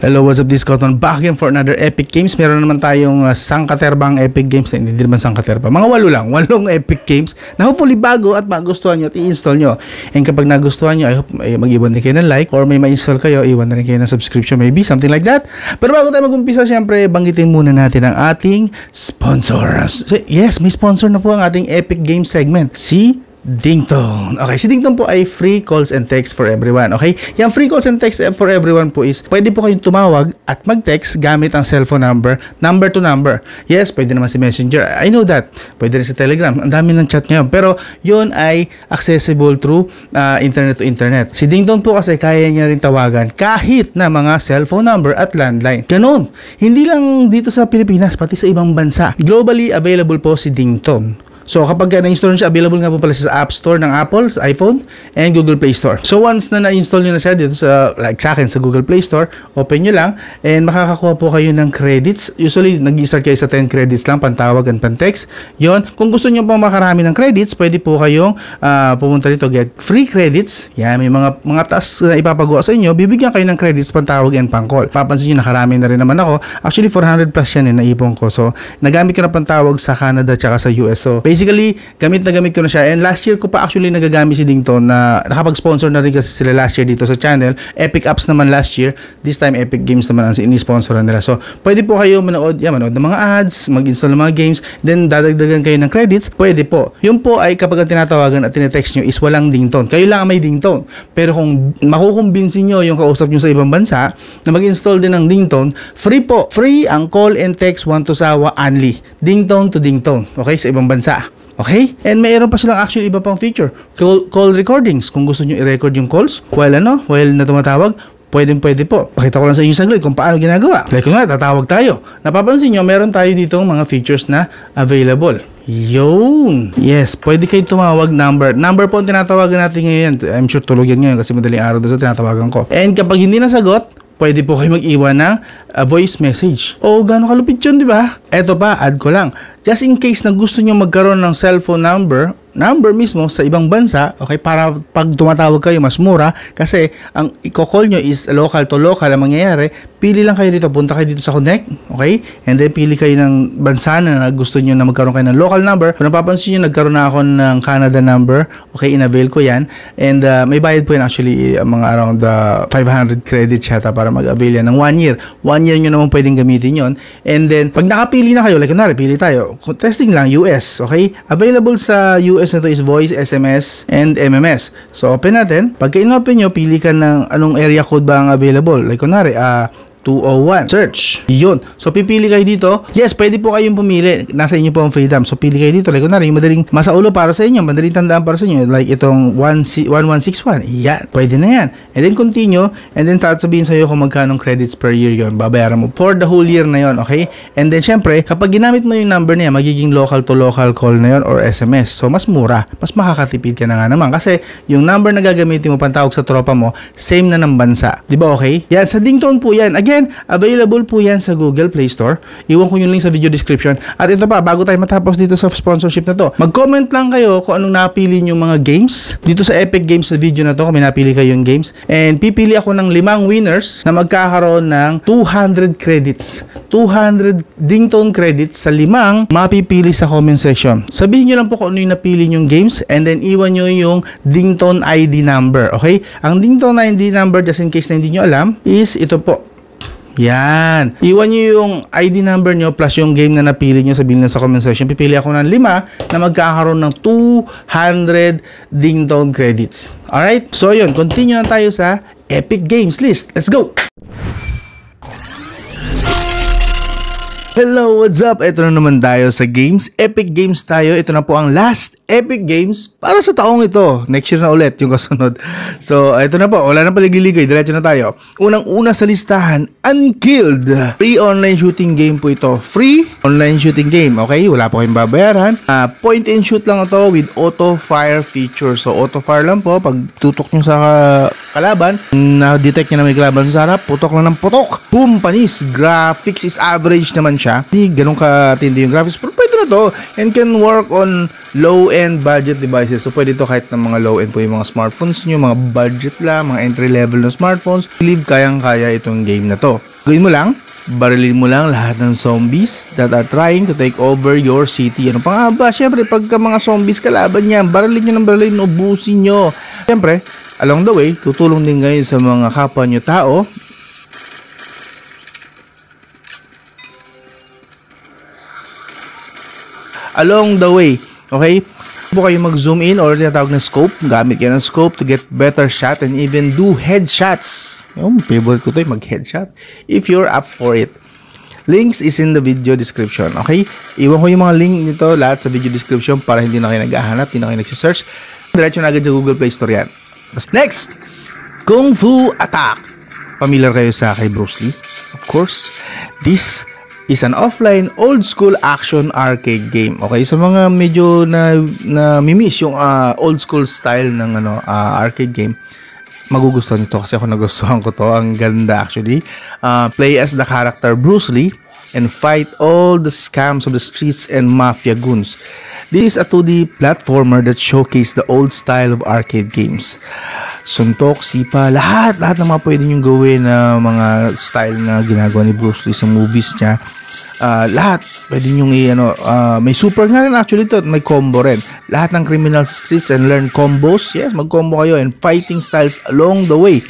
Hello, what's up, this is Cotton back again for another Epic Games. Meron naman tayong sangkaterbang Epic Games na hindi naman sangkaterba. Mga 8 Epic Games na hopefully bago at magustuhan nyo at i-install nyo. And kapag nagustuhan nyo, I hope mag-iwan din kayo ng like or may ma-install kayo, iwan na rin kayo ng subscription maybe, something like that. Pero bago tayo mag-umpisa, syempre, banggitin muna natin ang ating sponsors. So, yes, may sponsor na po ang ating Epic Games segment. Si Dingtone. Okay, si Dingtone po ay free calls and text for everyone. Okay, yung free calls and text for everyone po is pwede po kayong tumawag at mag-text gamit ang cellphone number to number. Yes, pwede naman si Messenger. I know that. Pwede rin sa Telegram. Ang dami ng chat ngayon. Pero yun ay accessible through internet to internet. Si Dingtone po kasi kaya niya rin tawagan kahit na mga cellphone number at landline. Ganon. Hindi lang dito sa Pilipinas, pati sa ibang bansa. Globally available po si Dingtone. So kapag na-install siya, available nga po pala sa App Store ng Apple, sa iPhone, and Google Play Store. So once na na-install nyo na siya dito sa, like sa akin, sa Google Play Store, open nyo lang, and makakakuha po kayo ng credits. Usually, nag-start kayo sa 10 credits lang, pantawag and pantext. Yon. Kung gusto nyo po makarami ng credits, pwede po kayong pumunta dito, get free credits. Yan, may mga tasks na ipapagawa sa inyo, bibigyan kayo ng credits, pantawag and pang-call. Papansin nyo, nakarami na rin naman ako. Actually, 400 plus yan naipon ko. So, nagamit ko na pantawag sa Canada tsaka sa US. So, basically, gamit ko na siya. And last year ko pa actually nagagamit si Dingtone na nakapag-sponsor na rin kasi sila last year dito sa channel. Epic Apps naman last year. This time, Epic Games naman ang ini-sponsoran nila. So, pwede po kayo manood ng mga ads, mag-install ng mga games, then dadagdagan kayo ng credits. Pwede po. Yun po ay kapag tinatawagan at tinetext nyo is walang Dingtone. Kayo lang ang may Dingtone. Pero kung makukumbinsin nyo yung kausap nyo sa ibang bansa na mag-install din ng Dingtone, free po. Free ang call and text one to sawa only. Dingtone to Dingtone. Okay? Sa ibang bansa. Okay? And mayroon pa silang actually iba pang feature. Call recordings. Kung gusto nyo i-record yung calls while na tumatawag, pwede po. Pakita ko lang sa inyo saglit kung paano ginagawa. Like nga, tatawag tayo. Napapansin nyo, meron tayo dito mga features na available. Yun. Yes, pwede kayong tumawag number. Number po ang tinatawagan natin ngayon. I'm sure tulog yan ngayon kasi madaling araw doon sa tinatawagan ko. And kapag hindi nasagot, pwede po kayo mag-iwan ng voice message. O, gano'ng kalupit yun, di ba? Eto pa, add ko lang. Just in case na gusto nyo magkaroon ng cellphone number mismo sa ibang bansa, okay, para pag tumatawag kayo mas mura kasi ang i-call nyo is local to local ang mangyayari, pili lang kayo dito, punta kayo dito sa Connect, okay, and then pili kayo ng bansa na gusto nyo na magkaroon kayo ng local number. Kung napapansin nyo, nagkaroon na ako ng Canada number, okay, in-avail ko yan, and may bayad po yan actually mga around 500 credits yata para mag-avail yan ng 1 year. 1 year nyo naman pwedeng gamitin yon. And then pag nakapili na kayo, like kunwari, pili tayo, testing lang, US, okay, available sa US na to is voice, SMS, and MMS. So, open natin. Pagka in-open nyo, pili ka ng anong area code ba ang available. Like, kunwari, 201. Search. Yun. So, pipili kayo dito. Yes, pwede po kayong pumili. Nasa inyo po ang freedom. So, pili kayo dito. Like, kunwari, yung madaling masaulo para sa inyo, madaling tandaan para sa inyo. Like, itong 1161. Yan. Pwede na yan. And then, continue. And then, sasabihin sa'yo kung magkanong credits per year yon. Babayaran mo for the whole year na yon. Okay? And then, syempre, kapag ginamit mo yung number niya, magiging local to local call na yon or SMS. So, mas mura. Mas makakatipid ka na nga naman. Kasi, yung number na gagamitin mo pantawag sa tropa mo, same na ng bansa. Diba okay? Yan. Sa Dingtone po yan. Again, available po yan sa Google Play Store. Iwan ko yung link sa video description. At ito pa, bago tayo matapos dito sa sponsorship na to, mag-comment lang kayo kung anong napili nyo mga games. Dito sa Epic Games sa video na to, kung may napili kayong games. And pipili ako ng 5 winners na magkakaroon ng 200 credits. 200 Dingtone credits sa 5 mapipili sa comment section. Sabihin nyo lang po kung ano yung napili nyong games and then iwan nyo yung Dingtone ID number. Okay? Ang Dingtone ID number, just in case na hindi nyo alam, is ito po. Yan. Iwan nyo yung ID number nyo plus yung game na napili nyo, sabihin nyo sa comment section. Pipili ako ng 5 na magkakaroon ng 200 Dingtone credits. Alright? So yun, continue na tayo sa Epic Games list. Let's go! Hello, what's up? Ito na naman tayo sa games. Epic Games tayo. Ito na po ang last Epic Games para sa taong ito. Next year na ulit yung kasunod. So, ito na po. Wala na paligay-ligay. Diretso na tayo. Unang-una sa listahan, Unkilled. Free online shooting game po ito. Free online shooting game. Okay? Wala po kayong babayaran. Point and shoot lang ito with auto fire feature. So, auto fire lang po. Pag tutok nyo sa kalaban. Na-detect niya na may kalaban sa harap, putok lang ng putok. Boom, panis. Graphics is average naman siya. Hindi ganun katindi yung graphics, pero pwede na to. And can work on low-end budget devices. So pwede to kahit ng mga low-end po yung mga smartphones nyo, mga budget lang, mga entry-level na smartphones. I believe kayang-kaya itong game na to. Gawin mo lang, barilin mo lang lahat ng zombies that are trying to take over your city. Ano pa nga ba? Siyempre, pagka mga zombies kalaban niya, barilin nyo ng barilin, ubusin nyo. Siyempre, along the way, tutulong din kayo sa mga kapwa nyo tao. Along the way, okay? Po kayo mag-zoom in or tinatawag na scope. Gamit yan ng scope to get better shot and even do headshots. Yung favorite ko to yung mag-headshot if you're up for it. Links is in the video description, okay? Iwan ko yung mga link nito lahat sa video description para hindi na kayo naghahanap, hindi na kayo nagsisearch. Diretso na agad sa Google Play Store yan. Next, Kung Fu Attack. Familiar kayo sa kay Bruce Lee? Of course. This is an offline old school action arcade game. Okay, sa mga medyo na mimiss yung old school style ng arcade game, magugustuhan nito kasi ako nagustuhan ko to. Ang ganda actually. Play as the character Bruce Lee and fight all the scams of the streets and mafia goons. This is a 2D platformer that showcase the old style of arcade games. Suntok, sipa, lahat ng mga pwede nyo gawin na mga style na ginagawa ni Bruce Lee sa movies niya. Lahat pwede nyo may super nga rin actually to, may combo rin. Lahat ng criminal streets and learn combos. Yes, mag-combo kayo and fighting styles along the way.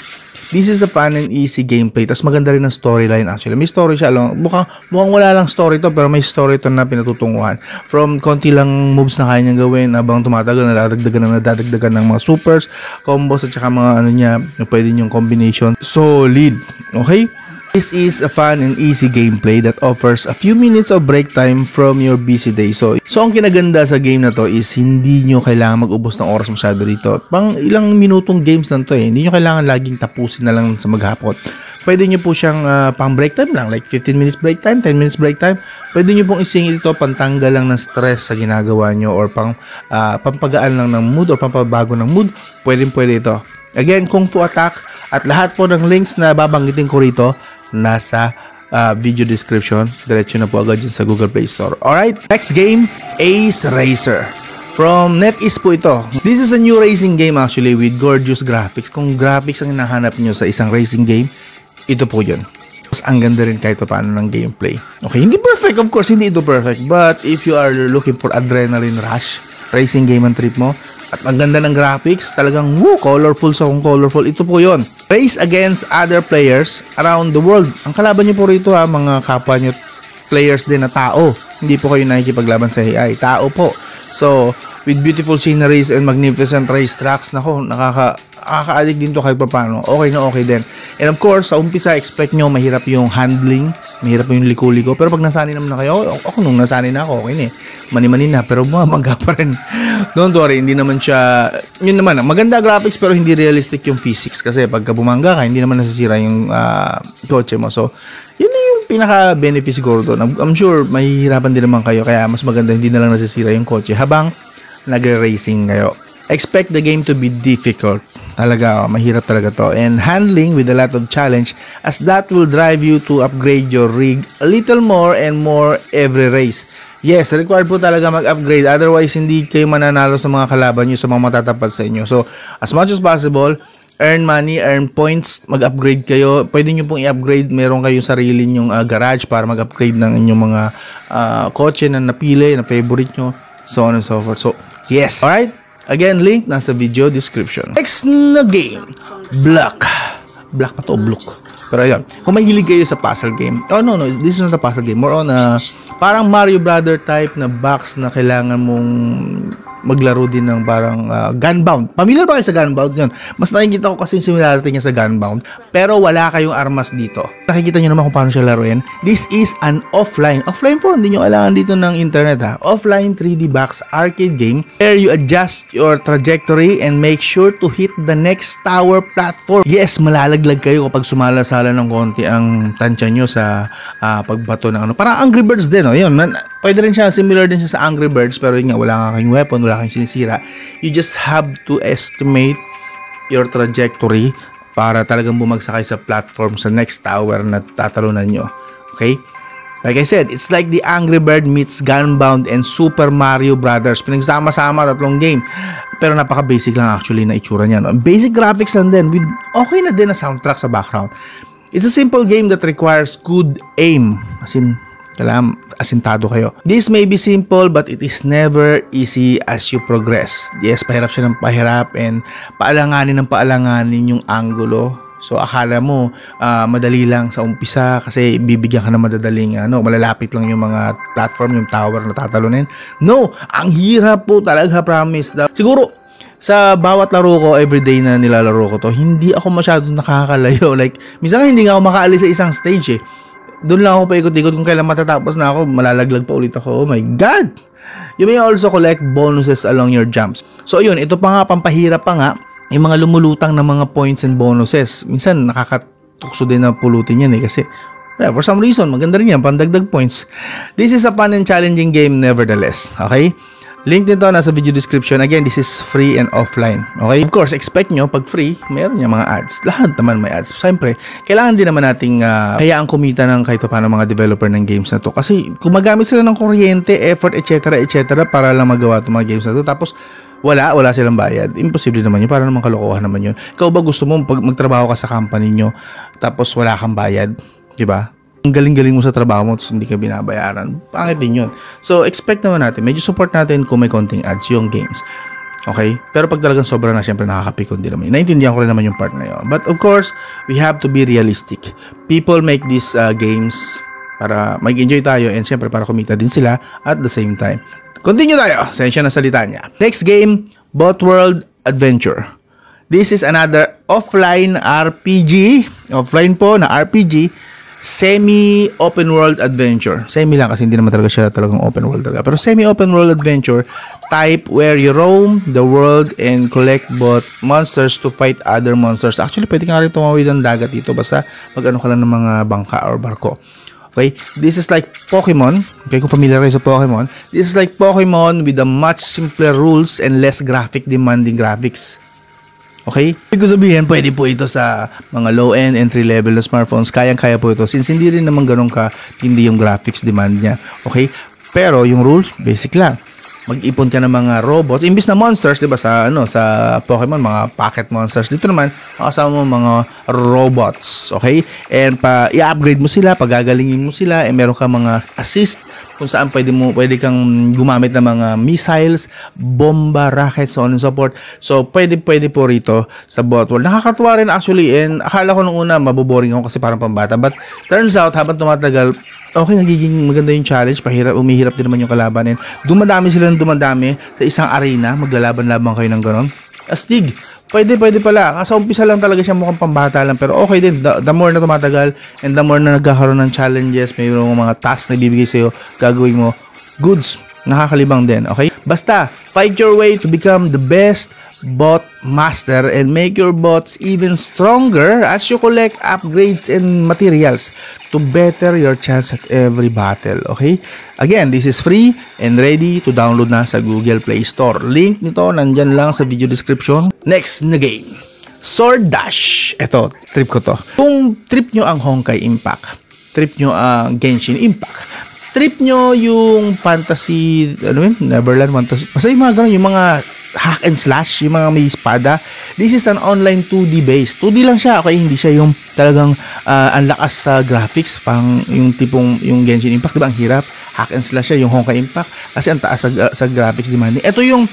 This is a fun and easy gameplay. Tapos maganda rin ang storyline actually. May story siya. Mukhang wala lang story to, pero may story to na pinatutunguhan. From konti lang moves na kaya niyang gawin habang tumatagal, nadadagdagan ng mga supers, combos at saka mga pwede niyong combination. Solid. Okay? This is a fun and easy gameplay that offers a few minutes of break time from your busy day. So ang kinaganda sa game na to is hindi nyo kailangan mag-ubos ng oras masyado dito. Pang ilang minutong games lang to eh. Hindi nyo kailangan laging tapusin na lang sa maghapon. Pwede nyo po siyang pang break time lang, like 15 minutes break time, 10 minutes break time. Pwede nyo pong isingil ito, pantanggal lang ng stress sa ginagawa nyo or pampagaan lang ng mood or pampabago ng mood. Pwede ito. Again, Kung Fu Attack at lahat po ng links na babanggitin ko rito nasa video description. Diretso na po agad yun sa Google Play Store. Alright, next game, Ace Racer. From NetEase po ito. This is a new racing game actually with gorgeous graphics. Kung graphics ang hinahanap nyo sa isang racing game, ito po yun. Tapos ang ganda rin kahit paano ng gameplay. Okay, hindi perfect, of course, hindi ito perfect. But if you are looking for adrenaline rush, racing game ang trip mo, at ang ganda ng graphics, talagang colorful sa colorful. Ito po yon. Race against other players around the world. Ang kalaban nyo po rito mga kapwa nyo, players din na tao. Hindi po kayo nakikipaglaban sa AI. Tao po. So, with beautiful sceneries and magnificent racetracks, nakaka-addict din to kahit paano. Okay na okay din. And of course, sa umpisa, expect nyo mahirap yung handling, mahirap yung liko-liko. Pero pag nasanay naman na kayo, ako nung nasanay na ako, okay na eh. Mani-mani na, pero bumabangga pa rin. Don't worry, hindi naman siya, yun naman, maganda graphics pero hindi realistic yung physics. Kasi pagka bumangga ka, hindi naman nasisira yung kotse mo. So, yun na yung pinaka-benefit siguro doon. I'm sure, mahihirapan din naman kayo, kaya mas maganda hindi na lang nasisira yung kotse habang nagre-racing kayo. Expect the game to be difficult. Talaga, mahirap talaga to. And handling with a lot of challenge as that will drive you to upgrade your rig a little more and more every race. Yes, required po talaga mag-upgrade. Otherwise, hindi kayo mananalo sa mga kalaban nyo, sa mga matatapat sa inyo. So, as much as possible, earn money, earn points, mag-upgrade kayo. Pwede nyo pong i-upgrade. Meron kayong sarili nyong garage para mag-upgrade ng inyong mga kotse na napili, na favorite nyo, so on and so forth. So, yes. Alright? Again, link nasa video description. Next na game, Block. Block pa to, Block. Pero ayun, kung mahilig kayo sa puzzle game, no, this is not a puzzle game. More on parang Mario Brother type na box na kailangan mong maglaro din ng parang Gunbound. Familiar ba kayo sa Gunbound yun? Mas nakikita ko kasi yung similarity niya sa Gunbound. Pero wala kayong armas dito. Nakikita nyo naman kung paano siya laruin. This is an offline. Offline po, hindi nyo kailangan dito ng internet ha. Offline 3D box arcade game where you adjust your trajectory and make sure to hit the next tower platform. Yes, malalaglag kayo kapag sumalasala ng konti ang tansya nyo sa pagbato ng ano. Parang Angry Birds din, no? Yun, pwede rin siya, similar din siya sa Angry Birds, pero yun nga, wala nga kayong weapon, wala kayong sinisira. You just have to estimate your trajectory para talagang bumagsak kayo sa platform sa next tower na tatalunan nyo. Okay? Like I said, it's like the Angry Bird meets Gunbound and Super Mario Brothers. Pinagsama-sama, tatlong game. Pero napaka-basic lang actually na itsura niya. No? Basic graphics lang din. With okay na din na soundtrack sa background. It's a simple game that requires good aim. As in, kailangan asintado kayo. This may be simple but it is never easy as you progress. Yes, pahirap siya ng pahirap and paalanganin yung angulo. So akala mo madali lang sa umpisa kasi bibigyan ka ng madadaling malalapit lang yung mga platform, yung tower na tatalunin. No, ang hirap po talaga, promise. Siguro sa bawat laro ko, everyday na nilalaro ko to, hindi ako masyadong nakakalayo. Like, minsan hindi nga ako makaalis sa isang stage eh. Doon lang ako paikot-ikot, kung kailan matatapos na ako, malalaglag pa ulit ako. Oh my God! You may also collect bonuses along your jumps. So yun, ito pa nga, pampahirap pa nga, yung mga lumulutang na mga points and bonuses. Minsan nakakatukso din na pulutin yan eh, kasi for some reason, maganda rin yan, pandagdag points. This is a fun and challenging game nevertheless. Okay? Link nito nasa video description. Again, this is free and offline. Okay? Of course, expect nyo, pag free, meron niya mga ads. Lahat naman may ads. Siyempre, kailangan din naman nating hayaan kumita ng kahit paano mga developer ng games na to. Kasi gumagamit sila ng kuryente, effort, etc. para lang magawa itong mga games na to. Tapos, wala silang bayad. Imposible naman yun. Para naman kalokohan naman yun. Ikaw ba gusto mo pag magtrabaho ka sa company nyo, tapos wala kang bayad? Diba? Ang galing-galing mo sa trabaho mo tapos hindi ka binabayaran. Pangit din yun. So, expect naman natin. Medyo support natin kung may konting ads yung games. Okay? Pero pag talagang sobra na, syempre nakakapikon din naman. Naintindihan ko rin naman yung part na yun. But of course, we have to be realistic. People make these games para mag-enjoy tayo and syempre para kumita din sila at the same time. Continue tayo. Sensya na salita niya. Next game, Bot World Adventure. This is another offline RPG. Offline po na RPG. Semi-open world adventure. Semi lang kasi hindi naman talaga siya talagang open world talaga. Pero semi-open world adventure type where you roam the world and collect bot monsters to fight other monsters. Actually, pwede nga rin tumawid ng dagat dito basta mag-ano ka lang ng mga bangka or barko. Okay? This is like Pokemon. Okay, kung familiar kayo sa Pokemon. This is like Pokemon with a much simpler rules and less graphic demanding graphics. Okay? Ibig ko sabihin, pwede po ito sa mga low-end, entry-level na smartphones. Kayang-kaya po ito. Since hindi rin naman ganun hindi yung graphics demand niya. Okay? Pero yung rules, basic lang. Mag-ipon ka ng mga robots. Imbis na monsters, diba, sa Pokemon, mga pocket monsters. Dito naman, makasama mo mga robots. Okay? And i-upgrade mo sila, pagagalingin mo sila, meron ka mga assist kung saan pwede kang gumamit ng mga missiles, bomba, rockets, so on and so forth. So, pwede po rito sa Bot World. Nakakatuwa rin actually, and akala ko nung una, maboboring ako kasi parang pambata. But, turns out, habang tumatagal, okay, nagiging maganda yung challenge. Umihirap din naman yung kalaban. And dumadami sila ng dumadami sa isang arena. Maglalaban-laban kayo ng ganon. Astig. Pwede pala. Sa umpisa lang talaga siya mukhang pambata lang. Pero okay din. The more na tumatagal and the more na nagkakaroon ng challenges, mayroong mga tasks na ibibigay sa'yo, gagawin mo. Goods. Nakakalibang din. Okay? Basta, fight your way to become the best bot master and make your bots even stronger as you collect upgrades and materials to better your chance at every battle. Okay? Again, this is free and ready to download na sa Google Play Store. Link nito nandyan lang sa video description. Next na game, Sword Dash. Ito, trip ko to. Kung trip nyo ang Honkai Impact, trip nyo ang Genshin Impact, trip nyo yung fantasy, Neverland Fantasy, basta yung mga ganun, yung mga hack and slash, yung mga may espada. This is an online 2D based. 2D lang siya, okay? Hindi siya yung talagang ang lakas sa graphics, pang yung tipong yung Genshin Impact, diba? Ang hirap. Hack and slash siya, yung Honkai Impact, kasi ang taas sa graphics demanding. Ito yung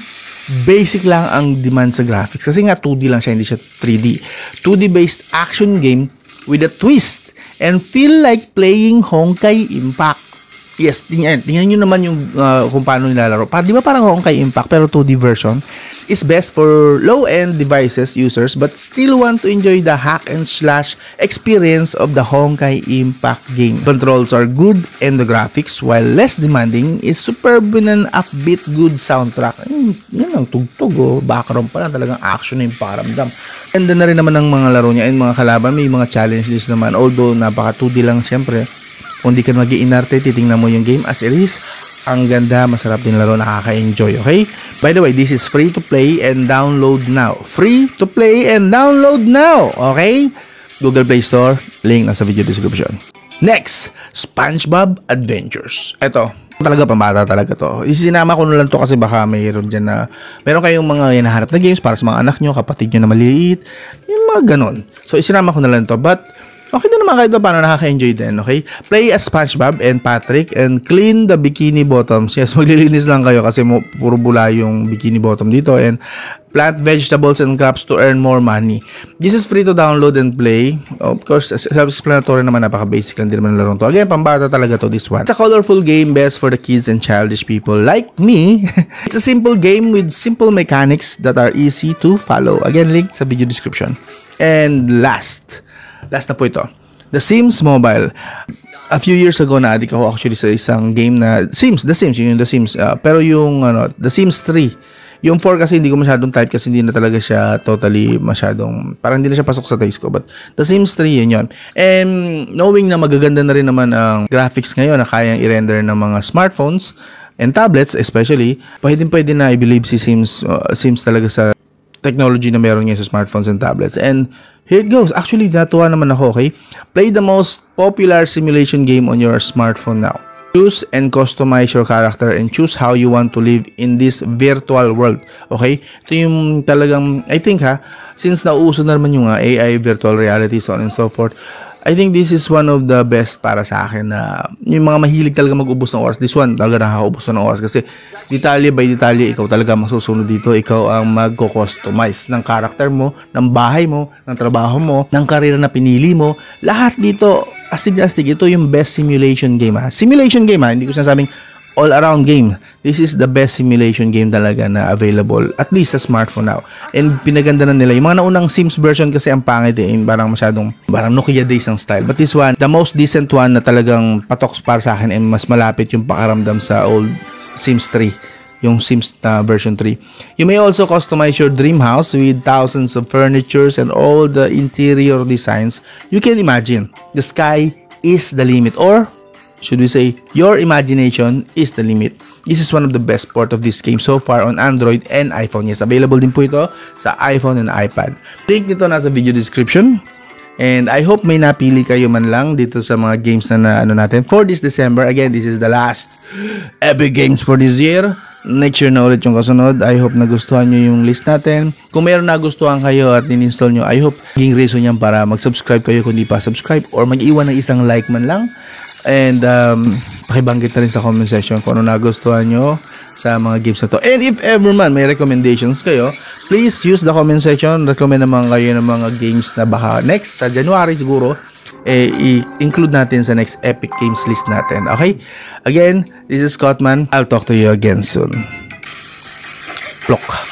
basic lang ang demand sa graphics. Kasi nga 2D lang siya, hindi siya 3D. 2D based action game with a twist and feel like playing Honkai Impact. Yes, tingnan nyo naman yung kung paano nilalaro. Di ba parang Honkai Impact pero 2D version? Is best for low-end devices users but still want to enjoy the hack and slash experience of the Honkai Impact game. Controls are good and the graphics, while less demanding, is superb with an upbeat good soundtrack. Yan ang tugtog, background pa lang, talagang action na yung paramdam. And na rin naman ng mga laro niya and mga kalaban, may mga challenges naman. Although napaka 2D lang siyempre. Kung di ka mag-iinarte, titingnan mo yung game as it is. Ang ganda, masarap din laro, nakaka-enjoy, okay? By the way, this is free to play and download now. Free to play and download now, okay? Google Play Store, link nasa video description. Next, SpongeBob Adventures. Ito, talaga pambata talaga to. Isinama ko na lang to kasi baka mayroon dyan na meron kayong mga hinahanap na games para sa mga anak nyo, kapatid nyo na maliliit, yung mga ganon. So, isinama ko na lang to. But, okay na naman kayo paano nakaka-enjoy din, okay? Play as SpongeBob and Patrick and clean the bikini bottoms. Yes, maglilinis lang kayo kasi puro bula yung bikini bottom dito. And plant vegetables and crops to earn more money. This is free to download and play. Of course, self-explanatory naman, napaka-basic lang din naman larong to. Again, pambata talaga to, this one. It's a colorful game best for the kids and childish people like me. It's a simple game with simple mechanics that are easy to follow. Again, link sa video description. And last na po ito, The Sims Mobile. A few years ago na adik ako actually sa isang game na The Sims, yung The Sims. Pero yung The Sims 3, yung 4 kasi hindi ko masyadong type kasi hindi na talaga siya totally masyadong, parang hindi na siya pasok sa taste ko. But The Sims 3, yun. And knowing na magaganda na rin naman ang graphics ngayon na kayang i-render ng mga smartphones and tablets especially, pwede na i-believe si Sims talaga sa technology na meron ngayon sa smartphones and tablets. And here it goes. Actually, natuwa naman ako, okay? Play the most popular simulation game on your smartphone now. Choose and customize your character and choose how you want to live in this virtual world. Okay? Ito yung talagang, I think since nauuso na naman yung AI, virtual reality, so on and so forth, I think this is one of the best para sa akin na yung mga mahilig talaga mag-ubos ng oras. This one talaga nakakaubos ng oras kasi detalye by detalye, ikaw talaga masusunod dito. Ikaw ang mag-customize ng character mo, ng bahay mo, ng trabaho mo, ng karera na pinili mo. Lahat dito, astig-astig. Ito yung best simulation game. Simulation game, hindi ko sinasabing all-around game. This is the best simulation game talaga na available, at least sa smartphone now. And pinaganda na nila. Yung mga naunang Sims version kasi ang pangit parang parang Nokia days ang style. But this one, the most decent one na talagang patok para sa akin and mas malapit yung pakaramdam sa old Sims 3. Yung Sims version 3. You may also customize your dream house with thousands of furnitures and all the interior designs you can imagine. The sky is the limit, or should we say, your imagination is the limit. This is one of the best port of this game so far on Android and iPhone. Yes, available din po ito sa iPhone and iPad. Link nito nasa video description. And I hope may napili kayo man lang dito sa mga games na natin for this December. Again, this is the last Epic Games for this year. Next year na ulit yung kasunod. I hope nagustuhan nyo yung list natin. Kung mayroon nagustuhan kayo at in-install nyo, I hope maging reason yan para mag-subscribe kayo kung di pa subscribe, or mag-iwan ng isang like man lang. And pakibanggit na rin sa comment section kung ano nagustuhan nyo sa mga games na to. And if ever man may recommendations kayo, please use the comment section. Recommend naman kayo ng mga games na baka next sa January siguro i-include natin sa next Epic Games list natin. Okay? Again, this is Scottman. I'll talk to you again soon. Plok.